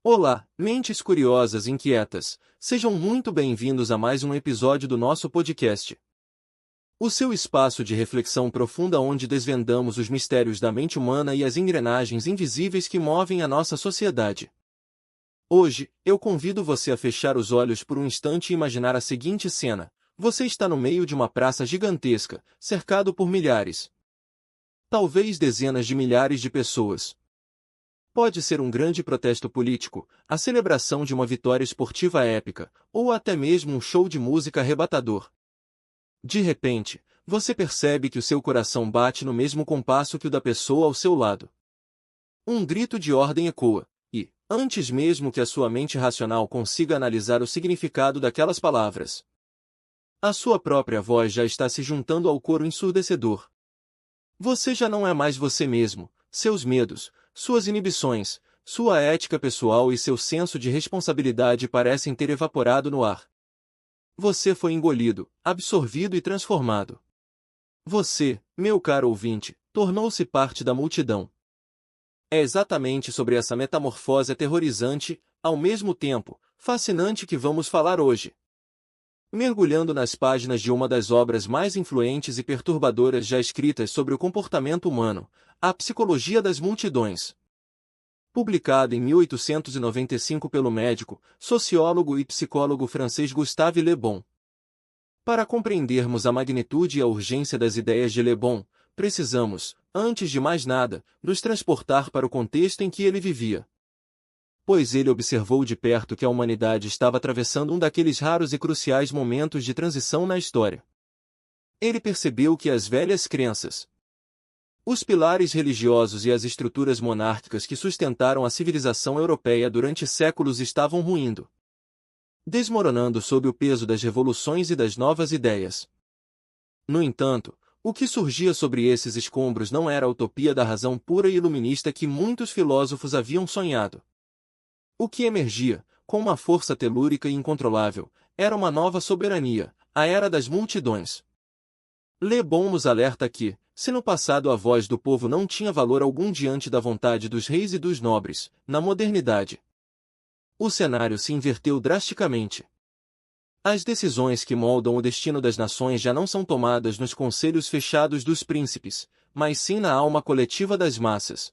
Olá, mentes curiosas e inquietas, sejam muito bem-vindos a mais um episódio do nosso podcast. O seu espaço de reflexão profunda onde desvendamos os mistérios da mente humana e as engrenagens invisíveis que movem a nossa sociedade. Hoje, eu convido você a fechar os olhos por um instante e imaginar a seguinte cena. Você está no meio de uma praça gigantesca, cercado por milhares, talvez dezenas de milhares de pessoas. Pode ser um grande protesto político, a celebração de uma vitória esportiva épica, ou até mesmo um show de música arrebatador. De repente, você percebe que o seu coração bate no mesmo compasso que o da pessoa ao seu lado. Um grito de ordem ecoa, e, antes mesmo que a sua mente racional consiga analisar o significado daquelas palavras, a sua própria voz já está se juntando ao coro ensurdecedor. Você já não é mais você mesmo, seus medos, suas inibições, sua ética pessoal e seu senso de responsabilidade parecem ter evaporado no ar. Você foi engolido, absorvido e transformado. Você, meu caro ouvinte, tornou-se parte da multidão. É exatamente sobre essa metamorfose aterrorizante, ao mesmo tempo, fascinante que vamos falar hoje. Mergulhando nas páginas de uma das obras mais influentes e perturbadoras já escritas sobre o comportamento humano, A Psicologia das Multidões. Publicado em 1895 pelo médico, sociólogo e psicólogo francês Gustave Le Bon. Para compreendermos a magnitude e a urgência das ideias de Le Bon, precisamos, antes de mais nada, nos transportar para o contexto em que ele vivia. Pois ele observou de perto que a humanidade estava atravessando um daqueles raros e cruciais momentos de transição na história. Ele percebeu que as velhas crenças, os pilares religiosos e as estruturas monárquicas que sustentaram a civilização europeia durante séculos estavam ruindo, desmoronando sob o peso das revoluções e das novas ideias. No entanto, o que surgia sobre esses escombros não era a utopia da razão pura e iluminista que muitos filósofos haviam sonhado. O que emergia, com uma força telúrica e incontrolável, era uma nova soberania, a era das multidões. Le Bon nos alerta que, se no passado a voz do povo não tinha valor algum diante da vontade dos reis e dos nobres, na modernidade, o cenário se inverteu drasticamente. As decisões que moldam o destino das nações já não são tomadas nos conselhos fechados dos príncipes, mas sim na alma coletiva das massas.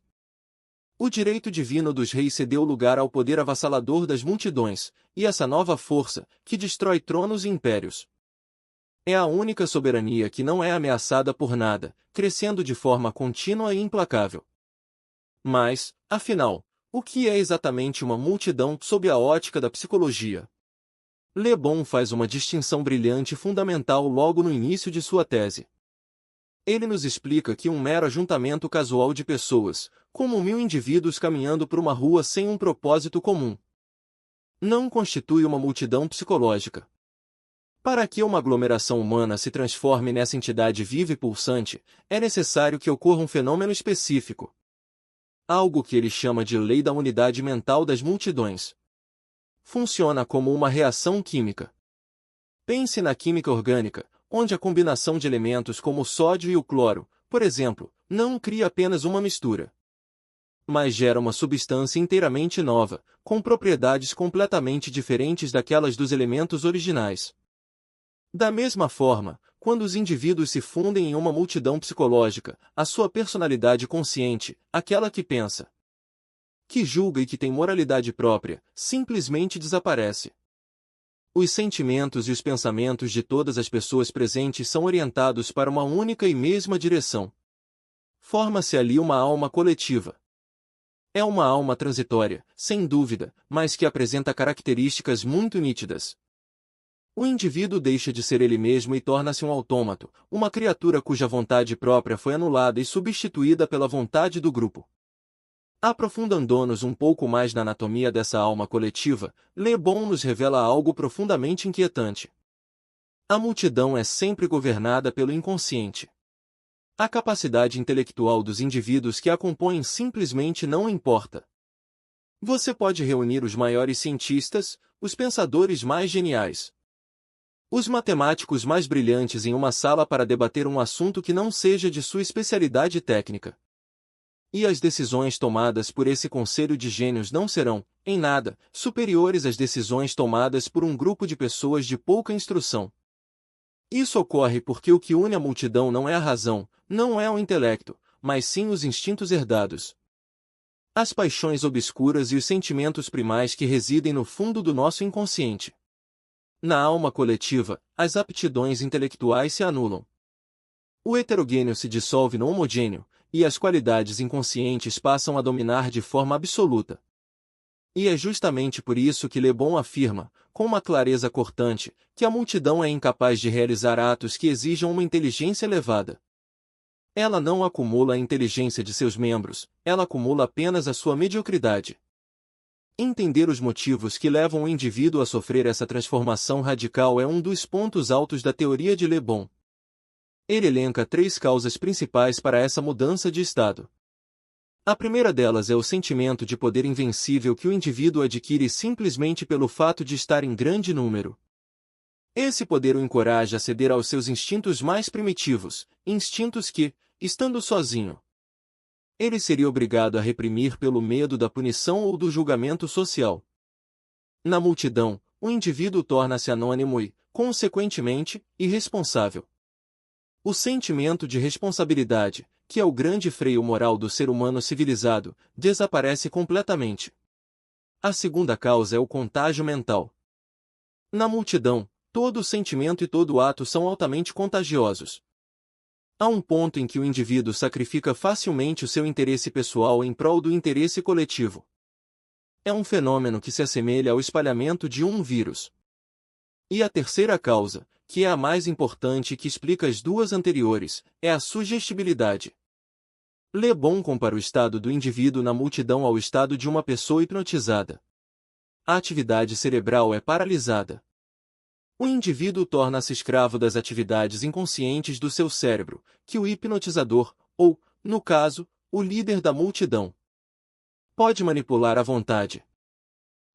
O direito divino dos reis cedeu lugar ao poder avassalador das multidões, e essa nova força, que destrói tronos e impérios, é a única soberania que não é ameaçada por nada, crescendo de forma contínua e implacável. Mas, afinal, o que é exatamente uma multidão sob a ótica da psicologia? Le Bon faz uma distinção brilhante e fundamental logo no início de sua tese. Ele nos explica que um mero ajuntamento casual de pessoas, como 1000 indivíduos caminhando por uma rua sem um propósito comum, não constitui uma multidão psicológica. Para que uma aglomeração humana se transforme nessa entidade viva e pulsante, é necessário que ocorra um fenômeno específico. Algo que ele chama de lei da unidade mental das multidões. Funciona como uma reação química. Pense na química orgânica, onde a combinação de elementos como o sódio e o cloro, por exemplo, não cria apenas uma mistura, mas gera uma substância inteiramente nova, com propriedades completamente diferentes daquelas dos elementos originais. Da mesma forma, quando os indivíduos se fundem em uma multidão psicológica, a sua personalidade consciente, aquela que pensa, que julga e que tem moralidade própria, simplesmente desaparece. Os sentimentos e os pensamentos de todas as pessoas presentes são orientados para uma única e mesma direção. Forma-se ali uma alma coletiva. É uma alma transitória, sem dúvida, mas que apresenta características muito nítidas. O indivíduo deixa de ser ele mesmo e torna-se um autômato, uma criatura cuja vontade própria foi anulada e substituída pela vontade do grupo. Aprofundando-nos um pouco mais na anatomia dessa alma coletiva, Le Bon nos revela algo profundamente inquietante. A multidão é sempre governada pelo inconsciente. A capacidade intelectual dos indivíduos que a compõem simplesmente não importa. Você pode reunir os maiores cientistas, os pensadores mais geniais, os matemáticos mais brilhantes em uma sala para debater um assunto que não seja de sua especialidade técnica. E as decisões tomadas por esse conselho de gênios não serão, em nada, superiores às decisões tomadas por um grupo de pessoas de pouca instrução. Isso ocorre porque o que une a multidão não é a razão, não é o intelecto, mas sim os instintos herdados. As paixões obscuras e os sentimentos primais que residem no fundo do nosso inconsciente. Na alma coletiva, as aptidões intelectuais se anulam. O heterogêneo se dissolve no homogêneo, e as qualidades inconscientes passam a dominar de forma absoluta. E é justamente por isso que Le Bon afirma, com uma clareza cortante, que a multidão é incapaz de realizar atos que exijam uma inteligência elevada. Ela não acumula a inteligência de seus membros, ela acumula apenas a sua mediocridade. Entender os motivos que levam o indivíduo a sofrer essa transformação radical é um dos pontos altos da teoria de Le Bon. Ele elenca 3 causas principais para essa mudança de estado. A primeira delas é o sentimento de poder invencível que o indivíduo adquire simplesmente pelo fato de estar em grande número. Esse poder o encoraja a ceder aos seus instintos mais primitivos, instintos que, estando sozinho, ele seria obrigado a reprimir pelo medo da punição ou do julgamento social. Na multidão, o indivíduo torna-se anônimo e, consequentemente, irresponsável. O sentimento de responsabilidade, que é o grande freio moral do ser humano civilizado, desaparece completamente. A segunda causa é o contágio mental. Na multidão, todo sentimento e todo ato são altamente contagiosos. Há um ponto em que o indivíduo sacrifica facilmente o seu interesse pessoal em prol do interesse coletivo. É um fenômeno que se assemelha ao espalhamento de um vírus. E a terceira causa, que é a mais importante e que explica as 2 anteriores, é a sugestibilidade. Le Bon compara o estado do indivíduo na multidão ao estado de uma pessoa hipnotizada. A atividade cerebral é paralisada. O indivíduo torna-se escravo das atividades inconscientes do seu cérebro, que o hipnotizador, ou, no caso, o líder da multidão, pode manipular à vontade.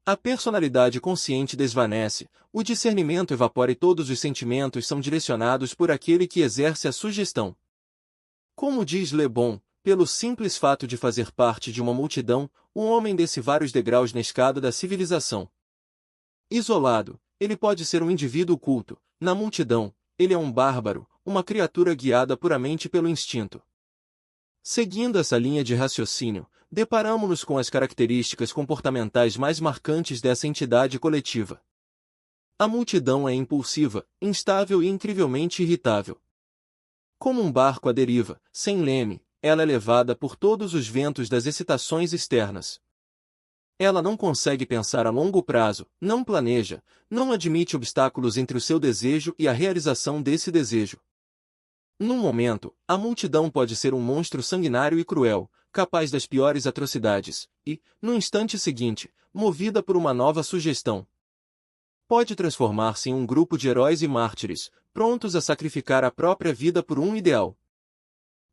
A personalidade consciente desvanece, o discernimento evapora e todos os sentimentos são direcionados por aquele que exerce a sugestão. Como diz Le Bon, pelo simples fato de fazer parte de uma multidão, o homem desce vários degraus na escada da civilização. Isolado, ele pode ser um indivíduo culto, na multidão, ele é um bárbaro, uma criatura guiada puramente pelo instinto. Seguindo essa linha de raciocínio, deparamo-nos com as características comportamentais mais marcantes dessa entidade coletiva. A multidão é impulsiva, instável e incrivelmente irritável. Como um barco à deriva, sem leme, ela é levada por todos os ventos das excitações externas. Ela não consegue pensar a longo prazo, não planeja, não admite obstáculos entre o seu desejo e a realização desse desejo. Num momento, a multidão pode ser um monstro sanguinário e cruel, capaz das piores atrocidades, e, no instante seguinte, movida por uma nova sugestão, pode transformar-se em um grupo de heróis e mártires, prontos a sacrificar a própria vida por um ideal.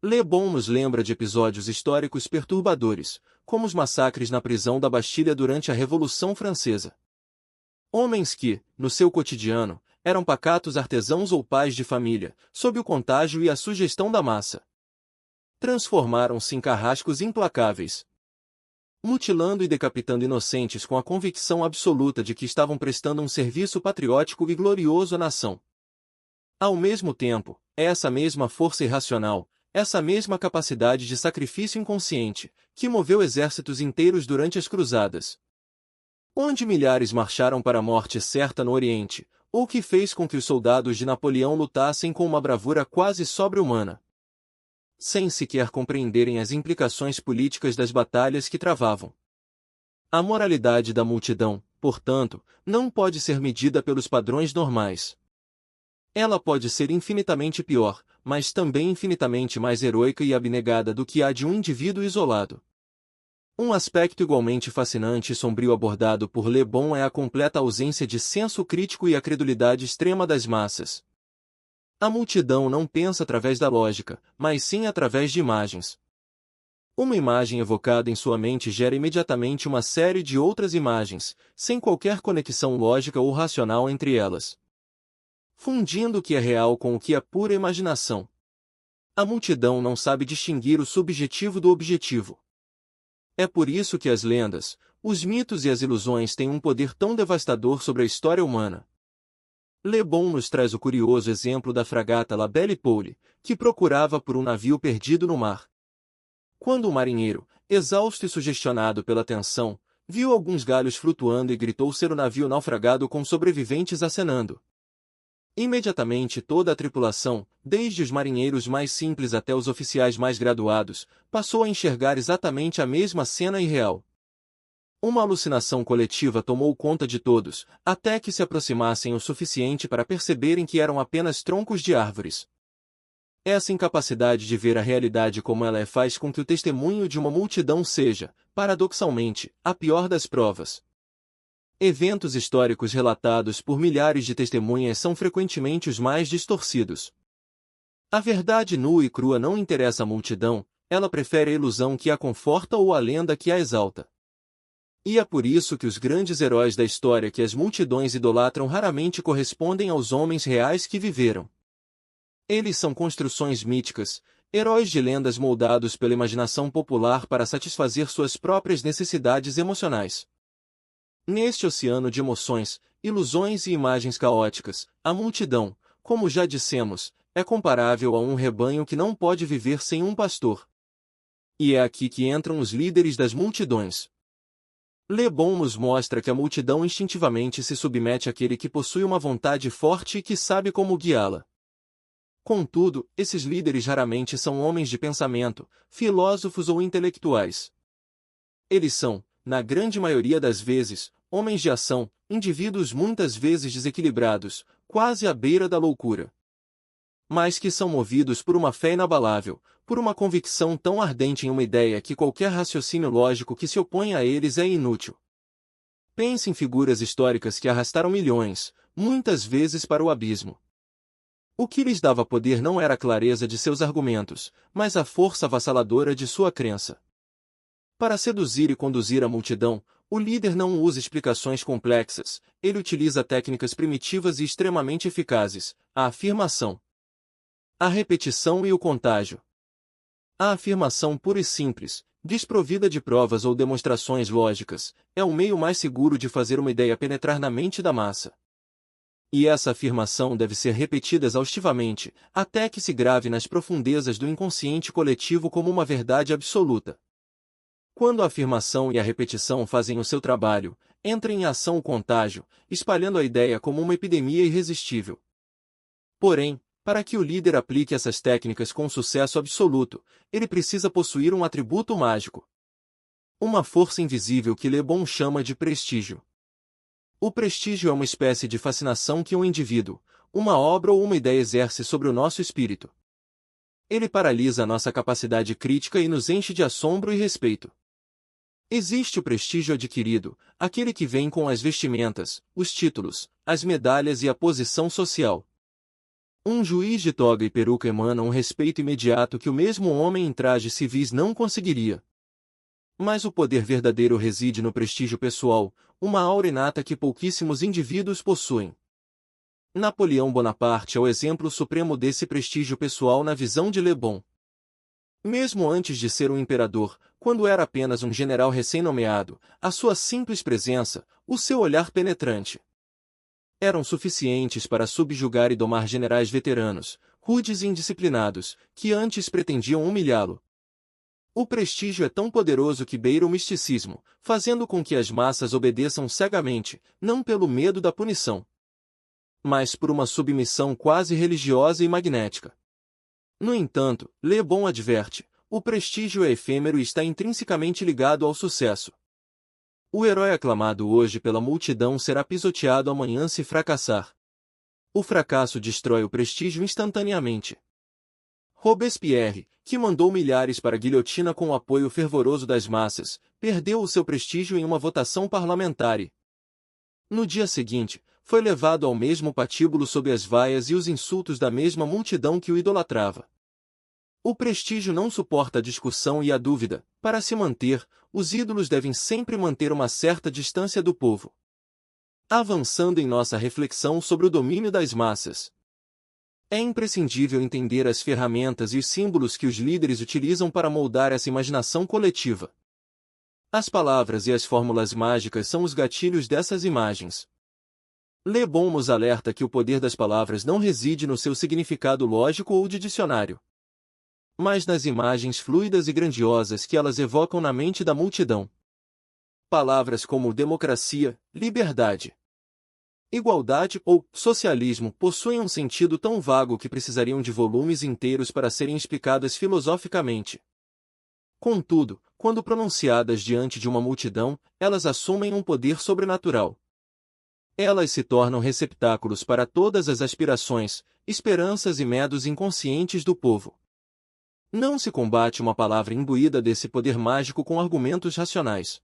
Le Bon nos lembra de episódios históricos perturbadores, como os massacres na prisão da Bastilha durante a Revolução Francesa. Homens que, no seu cotidiano, eram pacatos artesãos ou pais de família, sob o contágio e a sugestão da massa, transformaram-se em carrascos implacáveis, mutilando e decapitando inocentes com a convicção absoluta de que estavam prestando um serviço patriótico e glorioso à nação. Ao mesmo tempo, é essa mesma força irracional, essa mesma capacidade de sacrifício inconsciente, que moveu exércitos inteiros durante as cruzadas, onde milhares marcharam para a morte certa no Oriente, ou que fez com que os soldados de Napoleão lutassem com uma bravura quase sobre-humana, sem sequer compreenderem as implicações políticas das batalhas que travavam. A moralidade da multidão, portanto, não pode ser medida pelos padrões normais. Ela pode ser infinitamente pior, mas também infinitamente mais heroica e abnegada do que a de um indivíduo isolado. Um aspecto igualmente fascinante e sombrio abordado por Le Bon é a completa ausência de senso crítico e a credulidade extrema das massas. A multidão não pensa através da lógica, mas sim através de imagens. Uma imagem evocada em sua mente gera imediatamente uma série de outras imagens, sem qualquer conexão lógica ou racional entre elas, fundindo o que é real com o que é pura imaginação. A multidão não sabe distinguir o subjetivo do objetivo. É por isso que as lendas, os mitos e as ilusões têm um poder tão devastador sobre a história humana. Le Bon nos traz o curioso exemplo da fragata La Belle Poule, que procurava por um navio perdido no mar. Quando o marinheiro, exausto e sugestionado pela tensão, viu alguns galhos flutuando e gritou ser o navio naufragado com sobreviventes acenando. Imediatamente toda a tripulação, desde os marinheiros mais simples até os oficiais mais graduados, passou a enxergar exatamente a mesma cena irreal. Uma alucinação coletiva tomou conta de todos, até que se aproximassem o suficiente para perceberem que eram apenas troncos de árvores. Essa incapacidade de ver a realidade como ela é faz com que o testemunho de uma multidão seja, paradoxalmente, a pior das provas. Eventos históricos relatados por milhares de testemunhas são frequentemente os mais distorcidos. A verdade nua e crua não interessa à multidão, ela prefere a ilusão que a conforta ou a lenda que a exalta. E é por isso que os grandes heróis da história que as multidões idolatram raramente correspondem aos homens reais que viveram. Eles são construções míticas, heróis de lendas moldados pela imaginação popular para satisfazer suas próprias necessidades emocionais. Neste oceano de emoções, ilusões e imagens caóticas, a multidão, como já dissemos, é comparável a um rebanho que não pode viver sem um pastor. E é aqui que entram os líderes das multidões. Le Bon nos mostra que a multidão instintivamente se submete àquele que possui uma vontade forte e que sabe como guiá-la. Contudo, esses líderes raramente são homens de pensamento, filósofos ou intelectuais. Eles são, na grande maioria das vezes, homens de ação, indivíduos muitas vezes desequilibrados, quase à beira da loucura. Mas que são movidos por uma fé inabalável, por uma convicção tão ardente em uma ideia que qualquer raciocínio lógico que se oponha a eles é inútil. Pense em figuras históricas que arrastaram milhões, muitas vezes para o abismo. O que lhes dava poder não era a clareza de seus argumentos, mas a força avassaladora de sua crença. Para seduzir e conduzir a multidão, o líder não usa explicações complexas, ele utiliza técnicas primitivas e extremamente eficazes, a afirmação, a repetição e o contágio. A afirmação pura e simples, desprovida de provas ou demonstrações lógicas, é o meio mais seguro de fazer uma ideia penetrar na mente da massa. E essa afirmação deve ser repetida exaustivamente, até que se grave nas profundezas do inconsciente coletivo como uma verdade absoluta. Quando a afirmação e a repetição fazem o seu trabalho, entra em ação o contágio, espalhando a ideia como uma epidemia irresistível. Porém, para que o líder aplique essas técnicas com sucesso absoluto, ele precisa possuir um atributo mágico. Uma força invisível que Le Bon chama de prestígio. O prestígio é uma espécie de fascinação que um indivíduo, uma obra ou uma ideia exerce sobre o nosso espírito. Ele paralisa a nossa capacidade crítica e nos enche de assombro e respeito. Existe o prestígio adquirido, aquele que vem com as vestimentas, os títulos, as medalhas e a posição social. Um juiz de toga e peruca emana um respeito imediato que o mesmo homem em trajes civis não conseguiria. Mas o poder verdadeiro reside no prestígio pessoal, uma aura inata que pouquíssimos indivíduos possuem. Napoleão Bonaparte é o exemplo supremo desse prestígio pessoal na visão de Le Bon. Mesmo antes de ser um imperador, quando era apenas um general recém-nomeado, a sua simples presença, o seu olhar penetrante, eram suficientes para subjugar e domar generais veteranos, rudes e indisciplinados, que antes pretendiam humilhá-lo. O prestígio é tão poderoso que beira o misticismo, fazendo com que as massas obedeçam cegamente, não pelo medo da punição, mas por uma submissão quase religiosa e magnética. No entanto, Le Bon adverte, o prestígio é efêmero e está intrinsecamente ligado ao sucesso. O herói aclamado hoje pela multidão será pisoteado amanhã se fracassar. O fracasso destrói o prestígio instantaneamente. Robespierre, que mandou milhares para a guilhotina com o apoio fervoroso das massas, perdeu o seu prestígio em uma votação parlamentar e, no dia seguinte, foi levado ao mesmo patíbulo sob as vaias e os insultos da mesma multidão que o idolatrava. O prestígio não suporta a discussão e a dúvida. Para se manter, os ídolos devem sempre manter uma certa distância do povo. Avançando em nossa reflexão sobre o domínio das massas. É imprescindível entender as ferramentas e os símbolos que os líderes utilizam para moldar essa imaginação coletiva. As palavras e as fórmulas mágicas são os gatilhos dessas imagens. Le Bon nos alerta que o poder das palavras não reside no seu significado lógico ou de dicionário, mas nas imagens fluidas e grandiosas que elas evocam na mente da multidão. Palavras como democracia, liberdade, igualdade ou socialismo possuem um sentido tão vago que precisariam de volumes inteiros para serem explicadas filosoficamente. Contudo, quando pronunciadas diante de uma multidão, elas assumem um poder sobrenatural. Elas se tornam receptáculos para todas as aspirações, esperanças e medos inconscientes do povo. Não se combate uma palavra imbuída desse poder mágico com argumentos racionais.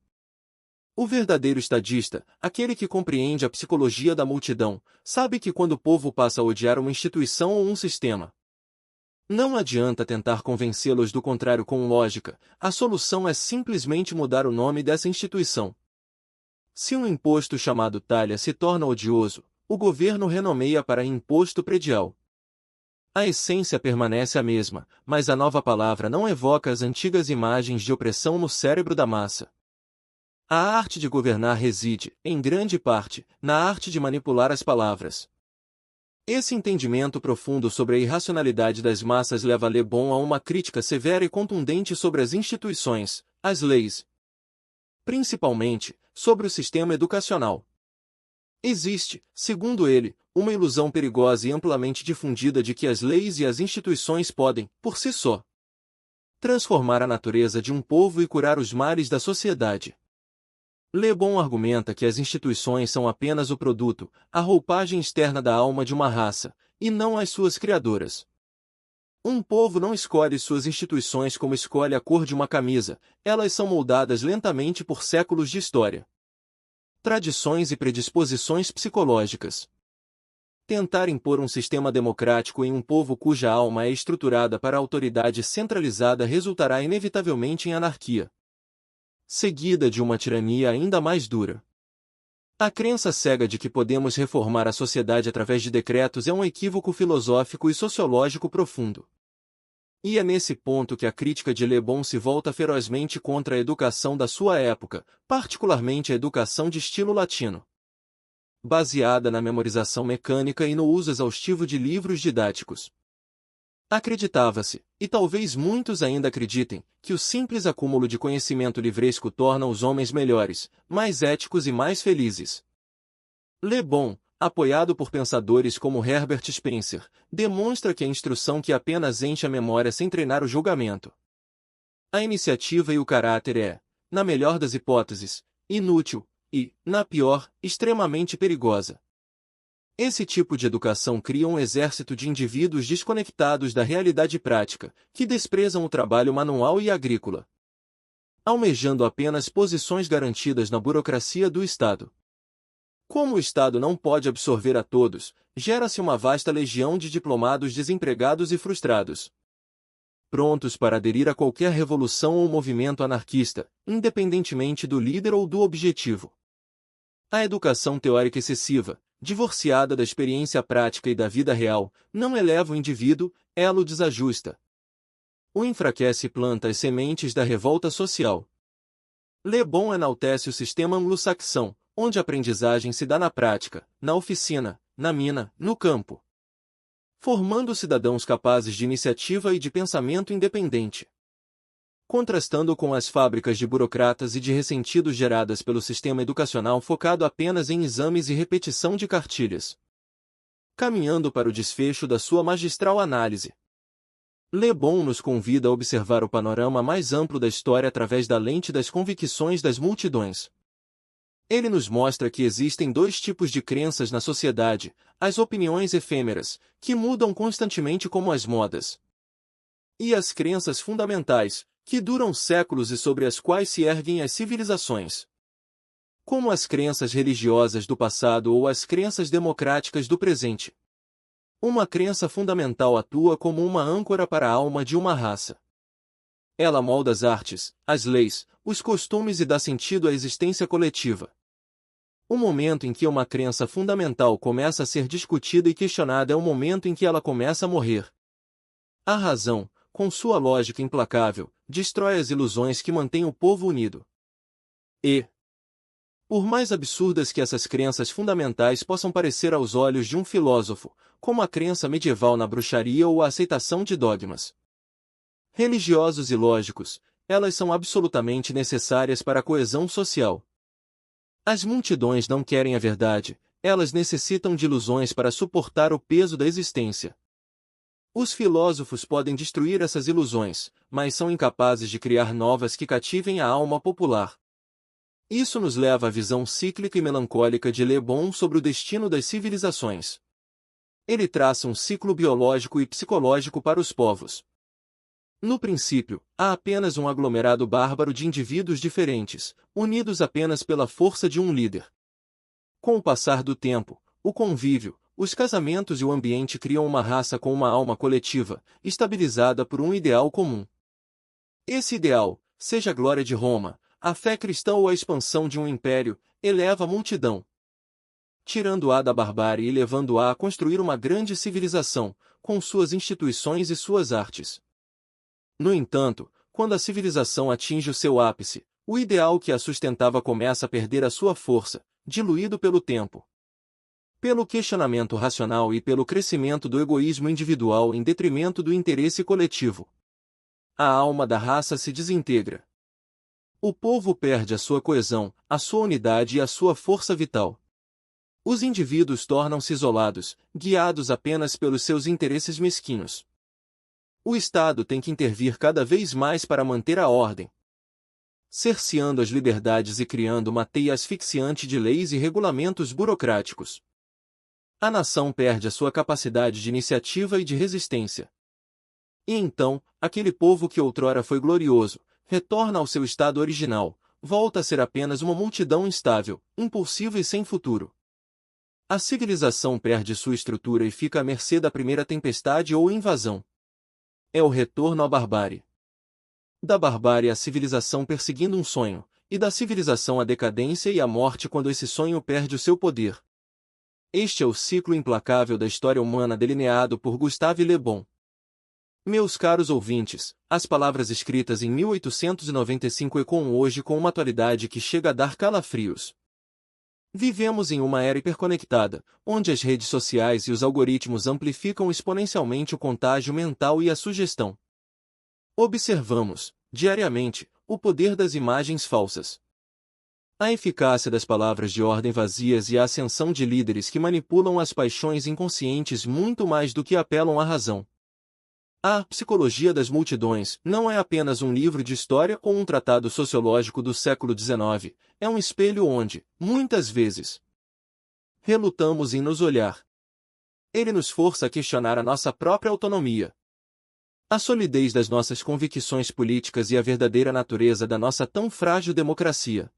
O verdadeiro estadista, aquele que compreende a psicologia da multidão, sabe que quando o povo passa a odiar uma instituição ou um sistema, não adianta tentar convencê-los do contrário com lógica, a solução é simplesmente mudar o nome dessa instituição. Se um imposto chamado talha se torna odioso, o governo renomeia para imposto predial. A essência permanece a mesma, mas a nova palavra não evoca as antigas imagens de opressão no cérebro da massa. A arte de governar reside, em grande parte, na arte de manipular as palavras. Esse entendimento profundo sobre a irracionalidade das massas leva Le Bon a uma crítica severa e contundente sobre as instituições, as leis, principalmente, sobre o sistema educacional. Existe, segundo ele, uma ilusão perigosa e amplamente difundida de que as leis e as instituições podem, por si só, transformar a natureza de um povo e curar os males da sociedade. Le Bon argumenta que as instituições são apenas o produto, a roupagem externa da alma de uma raça, e não as suas criadoras. Um povo não escolhe suas instituições como escolhe a cor de uma camisa, elas são moldadas lentamente por séculos de história, tradições e predisposições psicológicas. Tentar impor um sistema democrático em um povo cuja alma é estruturada para a autoridade centralizada resultará inevitavelmente em anarquia, seguida de uma tirania ainda mais dura. A crença cega de que podemos reformar a sociedade através de decretos é um equívoco filosófico e sociológico profundo. E é nesse ponto que a crítica de Le Bon se volta ferozmente contra a educação da sua época, particularmente a educação de estilo latino, baseada na memorização mecânica e no uso exaustivo de livros didáticos. Acreditava-se, e talvez muitos ainda acreditem, que o simples acúmulo de conhecimento livresco torna os homens melhores, mais éticos e mais felizes. Le Bon, apoiado por pensadores como Herbert Spencer, demonstra que a instrução que apenas enche a memória sem treinar o julgamento, a iniciativa e o caráter é, na melhor das hipóteses, inútil e, na pior, extremamente perigosa. Esse tipo de educação cria um exército de indivíduos desconectados da realidade prática, que desprezam o trabalho manual e agrícola, almejando apenas posições garantidas na burocracia do Estado. Como o Estado não pode absorver a todos, gera-se uma vasta legião de diplomados desempregados e frustrados, prontos para aderir a qualquer revolução ou movimento anarquista, independentemente do líder ou do objetivo. A educação teórica excessiva, divorciada da experiência prática e da vida real, não eleva o indivíduo, ela o desajusta. O enfraquece e planta as sementes da revolta social. Le Bon enaltece o sistema anglo-saxão, onde a aprendizagem se dá na prática, na oficina, na mina, no campo, formando cidadãos capazes de iniciativa e de pensamento independente. Contrastando com as fábricas de burocratas e de ressentidos geradas pelo sistema educacional focado apenas em exames e repetição de cartilhas. Caminhando para o desfecho da sua magistral análise, Le Bon nos convida a observar o panorama mais amplo da história através da lente das convicções das multidões. Ele nos mostra que existem dois tipos de crenças na sociedade, as opiniões efêmeras, que mudam constantemente como as modas, e as crenças fundamentais, que duram séculos e sobre as quais se erguem as civilizações, como as crenças religiosas do passado ou as crenças democráticas do presente. Uma crença fundamental atua como uma âncora para a alma de uma raça. Ela molda as artes, as leis, os costumes e dá sentido à existência coletiva. O momento em que uma crença fundamental começa a ser discutida e questionada é o momento em que ela começa a morrer. A razão, com sua lógica implacável, destrói as ilusões que mantêm o povo unido. E, por mais absurdas que essas crenças fundamentais possam parecer aos olhos de um filósofo, como a crença medieval na bruxaria ou a aceitação de dogmas religiosos e lógicos, elas são absolutamente necessárias para a coesão social. As multidões não querem a verdade, elas necessitam de ilusões para suportar o peso da existência. Os filósofos podem destruir essas ilusões, mas são incapazes de criar novas que cativem a alma popular. Isso nos leva à visão cíclica e melancólica de Le Bon sobre o destino das civilizações. Ele traça um ciclo biológico e psicológico para os povos. No princípio, há apenas um aglomerado bárbaro de indivíduos diferentes, unidos apenas pela força de um líder. Com o passar do tempo, o convívio, os casamentos e o ambiente criam uma raça com uma alma coletiva, estabilizada por um ideal comum. Esse ideal, seja a glória de Roma, a fé cristã ou a expansão de um império, eleva a multidão, tirando-a da barbárie e levando-a a construir uma grande civilização, com suas instituições e suas artes. No entanto, quando a civilização atinge o seu ápice, o ideal que a sustentava começa a perder a sua força, diluído pelo tempo, pelo questionamento racional e pelo crescimento do egoísmo individual em detrimento do interesse coletivo. A alma da raça se desintegra. O povo perde a sua coesão, a sua unidade e a sua força vital. Os indivíduos tornam-se isolados, guiados apenas pelos seus interesses mesquinhos. O Estado tem que intervir cada vez mais para manter a ordem, cerceando as liberdades e criando uma teia asfixiante de leis e regulamentos burocráticos. A nação perde a sua capacidade de iniciativa e de resistência. E então, aquele povo que outrora foi glorioso, retorna ao seu estado original, volta a ser apenas uma multidão instável, impulsiva e sem futuro. A civilização perde sua estrutura e fica à mercê da primeira tempestade ou invasão. É o retorno à barbárie. Da barbárie à civilização perseguindo um sonho, e da civilização à decadência e à morte quando esse sonho perde o seu poder. Este é o ciclo implacável da história humana delineado por Gustave Le Bon. Meus caros ouvintes, as palavras escritas em 1895 ecoam hoje com uma atualidade que chega a dar calafrios. Vivemos em uma era hiperconectada, onde as redes sociais e os algoritmos amplificam exponencialmente o contágio mental e a sugestão. Observamos, diariamente, o poder das imagens falsas, a eficácia das palavras de ordem vazias e a ascensão de líderes que manipulam as paixões inconscientes muito mais do que apelam à razão. A Psicologia das Multidões não é apenas um livro de história ou um tratado sociológico do século XIX, é um espelho onde, muitas vezes, relutamos em nos olhar. Ele nos força a questionar a nossa própria autonomia, a solidez das nossas convicções políticas e a verdadeira natureza da nossa tão frágil democracia.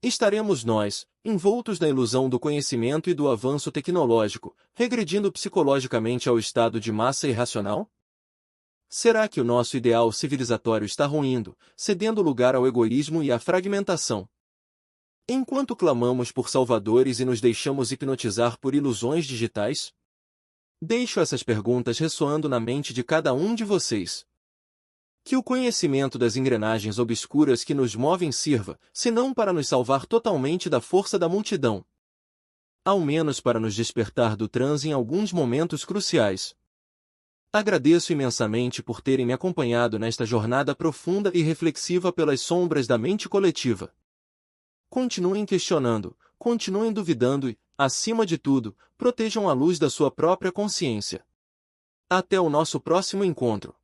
Estaremos nós, envoltos na ilusão do conhecimento e do avanço tecnológico, regredindo psicologicamente ao estado de massa irracional? Será que o nosso ideal civilizatório está ruindo, cedendo lugar ao egoísmo e à fragmentação? Enquanto clamamos por salvadores e nos deixamos hipnotizar por ilusões digitais? Deixo essas perguntas ressoando na mente de cada um de vocês. Que o conhecimento das engrenagens obscuras que nos movem sirva, se não para nos salvar totalmente da força da multidão, ao menos para nos despertar do transe em alguns momentos cruciais. Agradeço imensamente por terem me acompanhado nesta jornada profunda e reflexiva pelas sombras da mente coletiva. Continuem questionando, continuem duvidando e, acima de tudo, protejam a luz da sua própria consciência. Até o nosso próximo encontro.